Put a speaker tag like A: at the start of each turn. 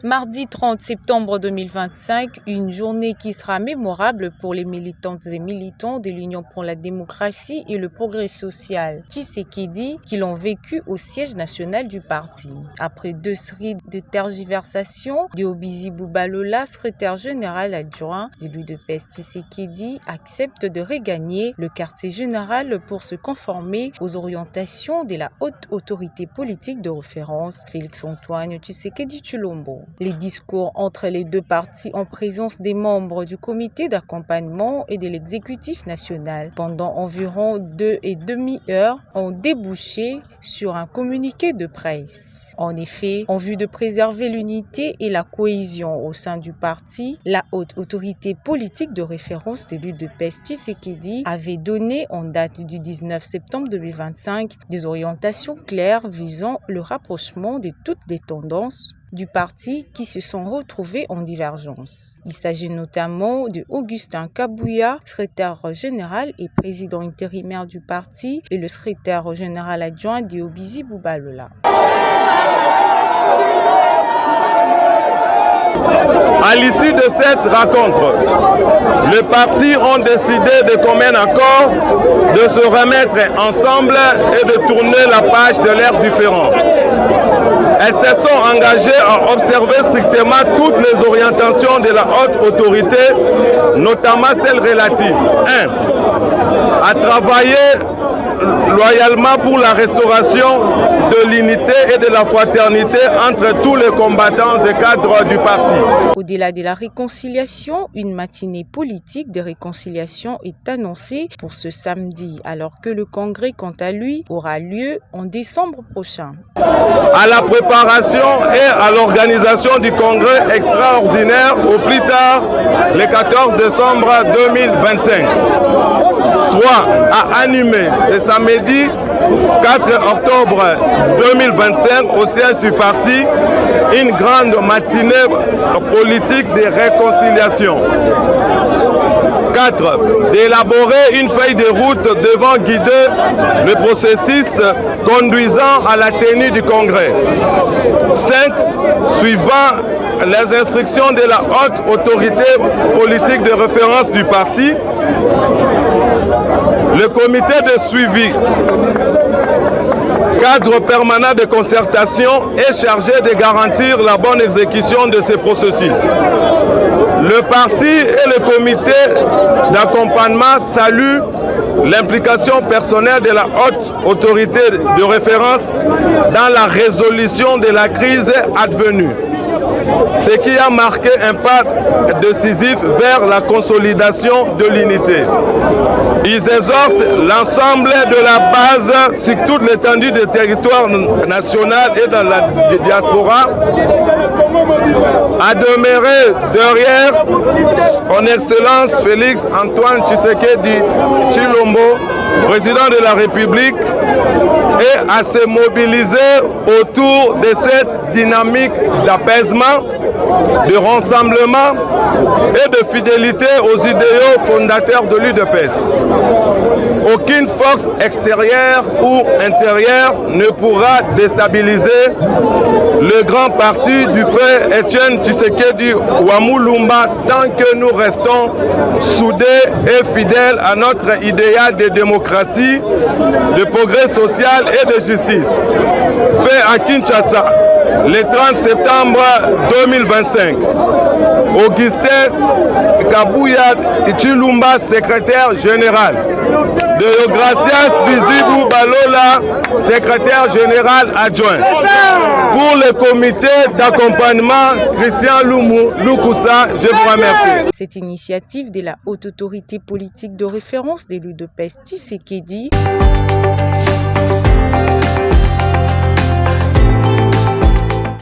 A: Mardi 30 septembre 2025, une journée qui sera mémorable pour les militantes et militants de l'Union pour la démocratie et le progrès social Tshisekedi qui l'ont vécu au siège national du parti. Après 2 séries de tergiversations, Deobizi Bubalola, secrétaire général adjoint de l'UDPS Tshisekedi, accepte de regagner le quartier général pour se conformer aux orientations de la haute autorité politique de référence, Félix-Antoine Tshisekedi Tshilombo. Les discours entre les deux partis en présence des membres du comité d'accompagnement et de l'exécutif national pendant environ 2,5 heures ont débouché sur un communiqué de presse. En effet, en vue de préserver l'unité et la cohésion au sein du parti, la haute autorité politique de référence de l'UDPS Tshisekedi avait donné en date du 19 septembre 2025 des orientations claires visant le rapprochement de toutes les tendances du parti qui se sont retrouvés en divergence. Il s'agit notamment de Augustin Kabouya, secrétaire général et président intérimaire du parti, et le secrétaire général adjoint Deobizi Bubalola.
B: À l'issue de cette rencontre, les partis ont décidé de commun accord de se remettre ensemble et de tourner la page de leurs différends. Elles se sont engagées à observer strictement toutes les orientations de la haute autorité, notamment celles relatives 1. À travailler loyalement pour la restauration de l'unité et de la fraternité entre tous les combattants et cadres du parti.
A: Au-delà de la réconciliation, une matinée politique de réconciliation est annoncée pour ce samedi, alors que le congrès, quant à lui, aura lieu en décembre prochain.
B: À la préparation et à l'organisation du congrès extraordinaire au plus tard le 14 décembre 2025. 3. À animer ce samedi 4 octobre 2025 au siège du parti une grande matinée politique de réconciliation. 4. D'élaborer une feuille de route devant guider le processus conduisant à la tenue du congrès. 5. Suivant les instructions de la haute autorité politique de référence du parti, le comité de suivi, cadre permanent de concertation, est chargé de garantir la bonne exécution de ces processus. Le parti et le comité d'accompagnement saluent l'implication personnelle de la haute autorité de référence dans la résolution de la crise advenue, ce qui a marqué un pas décisif vers la consolidation de l'unité. Ils exhortent l'ensemble de la base sur toute l'étendue du territoire national et dans la diaspora à demeurer derrière son Excellence Félix-Antoine Tshisekedi Tshilombo, président de la République, et à se mobiliser autour de cette dynamique d'apaisement, de rassemblement et de fidélité aux idéaux fondateurs de l'UDPS. Aucune force extérieure ou intérieure ne pourra déstabiliser le grand parti du frère Etienne Tshisekedi Wamulumba tant que nous restons soudés et fidèles à notre idéal de démocratie, de progrès social et de justice. Fait à Kinshasa le 30 septembre 2025. Augustin Kabouya Tshilombo, secrétaire général. Deogracias Bizibu Balola, secrétaire général adjoint. Pour le comité d'accompagnement, Christian Lukusa, je vous remercie.
A: Cette initiative de la haute autorité politique de référence de l'UDPS Tshisekedi